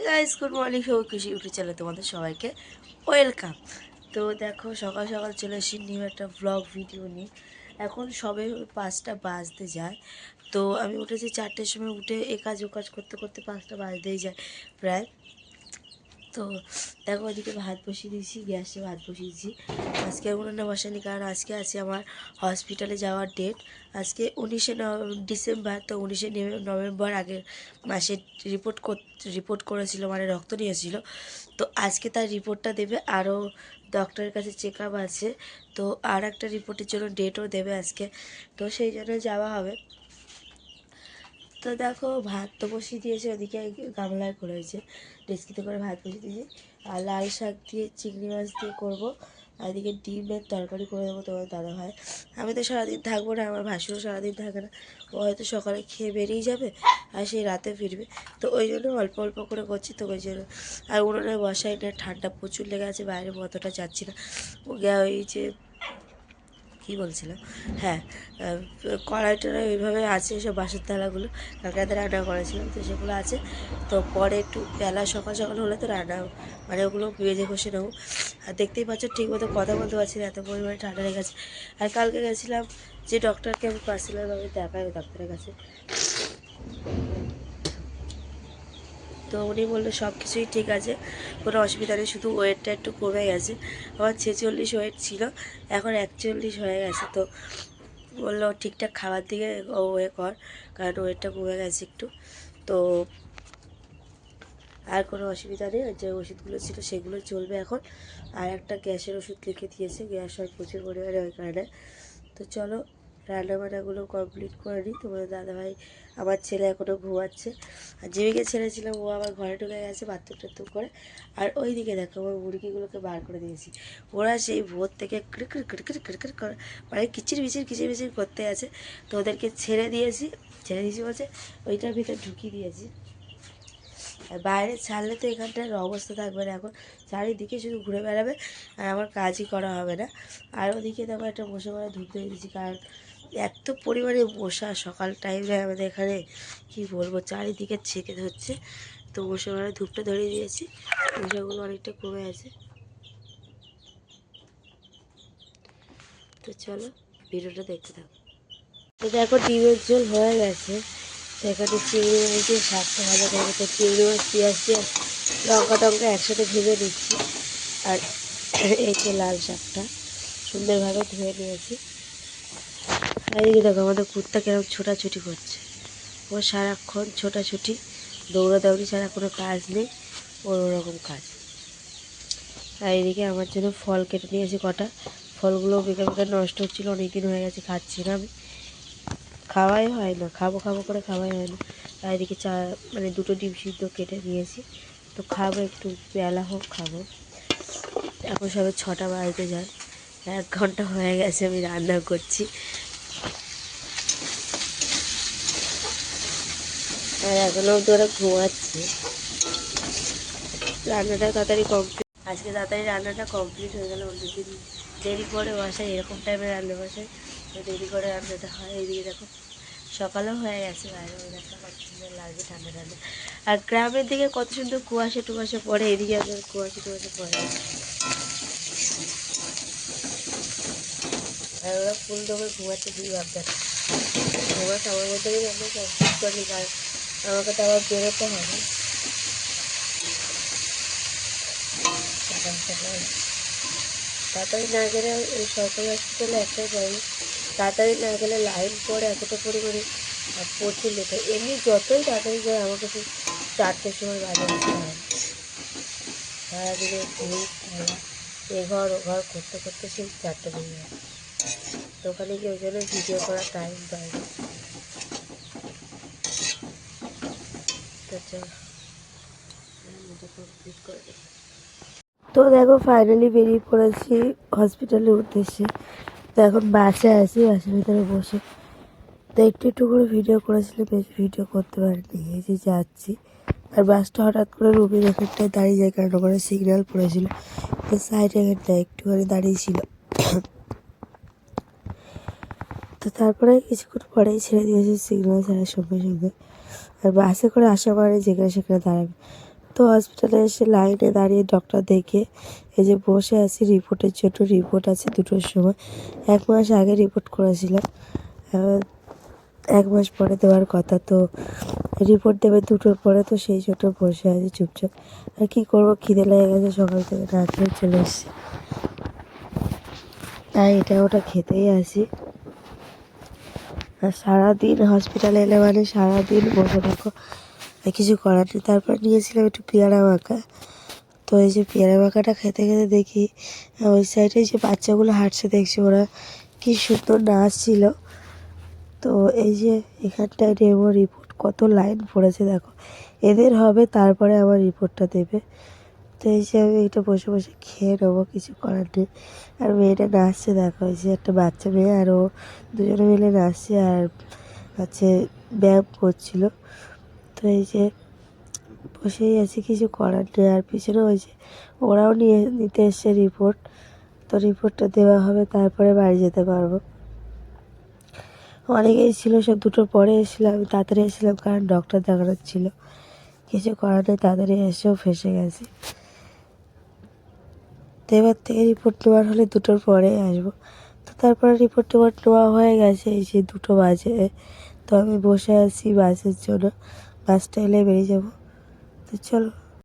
Guys, good morning. খুশি উঠে চলে তোমাদের সবাইকে ওয়েলকাম। তো দেখো, সকাল সকাল চলে এসেছি নিউ একটা ব্লগ ভিডিও নিয়ে। এখন সবে 5টা বাজতে যায়। তো আমি উঠেছি 4টের সময়, উঠে এ কাজ ও কাজ করতে করতে 5টা বাজতেই যায় প্রায়। তো দেখো, ওইদিকে ভাত বসিয়ে দিয়েছি, গ্যাসে ভাত বসিয়েছি। আজকে উনুনে বসানি, কারণ আজকে আছে আমার হসপিটালে যাওয়ার ডেট। আজকে 19শে ডিসেম্বর। তো 19শে নভেম্বর আগের মাসে রিপোর্ট করেছিল, মানে রক্ত নিয়েছিল। তো আজকে তার রিপোর্টটা দেবে, আরও ডক্টরের কাছে চেক আপ আছে। তো আর একটা রিপোর্টের জন্য ডেটও দেবে আজকে। তো সেই জন্য যাওয়া হবে। তো দেখো, ভাত তো বসিয়ে দিয়েছে, ওদিকে গামলায় করেছে, ডেস্কিতে করে ভাত বসিয়ে দিয়েছি। আর লাল শাক দিয়ে চিংড়ি মাছ দিয়ে করবো। আর এদিকে ডিমের তরকারি করে দেবো তোমার দাদা ভাই। আমি তো সারাদিন থাকবো না, আমার ভাসুরও সারাদিন থাকে না। ও হয়তো সকালে খেয়ে বেরিয়ে যাবে আর সেই রাতে ফিরবে। তো ওই জন্য অল্প অল্প করে করছি, তো ওই জন্য। আর উনুনে বসাই না, ঠান্ডা প্রচুর লেগে আছে, বাইরে অতটা যাচ্ছি না। ওই যে কী বলছিলাম, হ্যাঁ, কড়াই টড়াই ওইভাবে আছে, সব বাসন থালাগুলো কালকে রাতে রান্না করেছিলাম, তো সেগুলো আছে। তো পরে একটু বেলা সকাল সকাল হলে তো রান্না, মানে ওগুলো ভেজে ঘষে নেবো। আর দেখতেই পাচ্ছ, ঠিক মতো কথা বলতে পারছি না, এত পরিমাণে ঠান্ডা লেগে গেছে। আর কালকে গেছিলাম যে ডক্টরকে আমি পার্সোনালভাবে দেখাই, ওই ডাক্তারের কাছে। তো উনি বললো সব কিছুই ঠিক আছে, কোনো অসুবিধা নেই, শুধু ওয়েটটা একটু কমে গেছে। আমার 46 ওয়েট ছিল, এখন 41 হয়ে গেছে। তো বললো ঠিকঠাক খাবার দিকে কর, কারণ ওয়েটটা কমে গেছে একটু। তো আর কোনো অসুবিধা নেই, যে ওষুধগুলো ছিল সেগুলো চলবে এখন। আর একটা গ্যাসের ওষুধ লিখে দিয়েছে, গ্যাস হয় প্রচুর পরিমাণে ওই কারণে। তো চলো, রান্নাবান্নাগুলো কমপ্লিট করে নিই। তোমাদের দাদাভাই, আমার ছেলে এখনও ঘুমাচ্ছে। আর জিমিকে ছেড়েছিলাম, ও আবার ঘরে ঢুকে গেছে বাথরুম টাথরুম করে। আর ওই দিকে দেখো, আমার মুরগিগুলোকে বার করে দিয়েছি। ওরা সেই ভোর থেকে কিড়কির কিড়কির কিড়কির করে, মানে কিচির মিচির করতে আছে। তো ওদেরকে ছেড়ে দিয়েছি বলছে, ওইটার ভিতরে ঢুকিয়ে দিয়েছি। আর বাইরে ছাড়লে তো এখানটার অবস্থা থাকবে না, এখন চারিদিকে শুধু ঘুরে বেড়াবে আর আমার কাজই করা হবে না। আর ওদিকে দেখো, একটা মশা মারা ধূপ দিয়ে দিয়েছি, কারণ এত পরিমাণে মশা সকাল টাইমে আমাদের এখানে, কি বলবো, চারিদিকে ছেঁকে ধরছে। তো মশা মারা ধূপটা ধরিয়ে দিয়েছি, মশাগুলো অনেকটা কমে আছে। তো চলো, ভিডিওটা দেখতে থাকো। তো দেখো, ডিমের ঝোল হয়ে গেছে। তো এখানে চিংড়ি মাছ দিয়ে শাকটা ভালো করে, তো চিংড়ি মাছ পেঁয়াজ টিয়াজ লঙ্কা টঙ্কা একসাথে ভেজে দিচ্ছি। আর এই যে লাল শাকটা সুন্দরভাবে ধুয়ে নিয়েছি। আর এইদিকে দেখো, আমাদের কুত্তা কেরকম ছোটাছুটি করছে। ও সারাক্ষণ ছোটাছুটি, দৌড়াদৌড়ি ছাড়া কোনো কাজ নেই ওর, ওরকম কাজ। আর এদিকে আমার জন্য ফল কেটে নিয়েছি কটা, ফলগুলো বেকার বেকার নষ্ট হচ্ছিলো, অনেক দিন হয়ে গেছে খাচ্ছি না আমি, খাওয়াই হয় না, খাবো খাবো করে খাওয়াই হয় না। আর এদিকে মানে 2টো ডিম সিদ্ধ কেটে নিয়েছি। তো খাবো, একটু বেলা হোক খাবো। এখন সবে 6টা বাজতে যায়, 1 ঘন্টা হয়ে গেছে আমি রান্না করছি। আর এখনও অবধি ওরা ঘুমাচ্ছে। রান্নাটা তাড়াতাড়ি কমপ্লিট, আজকে তাড়াতাড়ি রান্নাটা কমপ্লিট হয়ে গেল। অন্যদিন দেরি করে বসাই, এরকম টাইমে রান্না বসাই, তো দেরি করে রান্নাটা হয়। এইদিকে দেখো, সকালেও হয়ে গেছে, বাইরে ওয়েদারটা কত সুন্দর লাগছে, ঠান্ডা ঠান্ডা। আর গ্রামের দিকে কত সুন্দর কুয়াশা টুয়াশা পড়ে, এদিকে একবার কুয়াশা টুয়াশা পড়ে। আর ওরা ফুল দমে ঘুমাচ্ছে, দুই বাচ্চাটা ঘুমাচ্ছে। আমার মধ্যেই রান্না কমপ্লিট করি, কারণ আমাকে তো আবার বেরোতে হবে সকাল সকাল। তাড়াতাড়ি না গেলে, ওই সরকারি হসপিটালে একটাই প্রবলেম, তাড়াতাড়ি না গেলে লাইন পড়ে এতটা পরিমাণে, আর প্রচুর লেট হয়। এমনি যতই তাড়াতাড়ি যায়, আমাকে সেই 4টের সময় বাজে আসতে হয়। সারাদিনে ঘুম খেলা এঘর ওঘর করতে করতে সেই 4টে বেজে যায়। তো ওখানে গিয়ে ওই জন্য ভিডিও করার টাইম পাই না। তো চল কমপ্লিট করে দিই। তো দেখো, ফাইনালি বেরিয়ে পড়েছি হসপিটালের উদ্দেশ্যে। তো এখন বাসে আছি, বাসের ভিতরে বসে। তো একটু একটু করে ভিডিও করেছিলাম, বেশ ভিডিও করতে পারিনি, এই যে যাচ্ছি। আর বাসটা হঠাৎ করে রুবির এখানটায় দাঁড়িয়ে যায়, কারণ ওখানে সিগন্যাল পড়েছিল। তো সাইডে এখানটায় একটুখানি দাঁড়িয়েছিল। তো তারপরে কিছুক্ষণ পরেই ছেড়ে দিয়েছে সিগন্যাল ছাড়ার সঙ্গে সঙ্গে। আর বাসে করে আসা মানে যেখানে সেখানে দাঁড়াবে, তো হসপিটালে এসে লাইনে দাঁড়িয়ে ডক্টর দেখে এই যে বসে আছি রিপোর্টের জন্য। রিপোর্ট আছে 2টোর সময়। 1 মাস আগে রিপোর্ট করেছিলাম, 1 মাস পরে দেওয়ার কথা। তো রিপোর্ট দেবে 2টোর পরে, তো সেই জন্য বসে আছি চুপচাপ। আর কী করবো, খিদে লেগে গেছে, সকাল থেকে না খেয়ে চলে এসেছি, তাই এটা ওটা খেতেই আসি। আর সারাদিন হসপিটালে এলে মানে সারাদিন বসে থাকো, কিছু করার নেই। তারপর নিয়েছিলাম একটু পেয়ারা মাখা। তো এই যে পেয়ারা মাখাটা খেতে খেতে দেখি ওই সাইডে যে বাচ্চাগুলো হাঁটছে, দেখছি ওরা কি সুন্দর নাচছিল। তো এই যে এখানটায় নেবো রিপোর্ট, কত লাইন পড়েছে দেখো। এদের হবে তারপরে আমার রিপোর্টটা দেবে। তো এই যে আমি এটা বসে বসে খেয়ে নেবো, কিছু করার নেই। আর মেয়েটা নাচছে দেখো, এই যে একটা বাচ্চা মেয়ে আর ও দুজনে মিলে নাচছে আর হচ্ছে ব্যায়াম করছিল। তো এই যে বসেই আছি, কিছু করার নেই। আর পিছনে ওই যে ওরাও নিতে এসছে রিপোর্ট। তো রিপোর্টটা দেওয়া হবে, তারপরে বাড়ি যেতে পারবো। অনেকেই ছিল, সব 2টোর পরে এসেছিলাম, আমি তাড়াতাড়ি এসেছিলাম কারণ ডক্টর দেখানোর ছিল। কিছু করার নেই, তাড়াতাড়ি এসেও ফেঁসে গেছি। তো এবার থেকে রিপোর্ট নেওয়ার হলে 2টোর পরে আসবো। তো তারপরে রিপোর্ট টিপোর্ট নেওয়া হয়ে গেছে, এই যে 2টো বাজে। তো আমি বসে আছি বাসের জন্য, বাসটা এলে বেরিয়ে যাবো। তো চলো।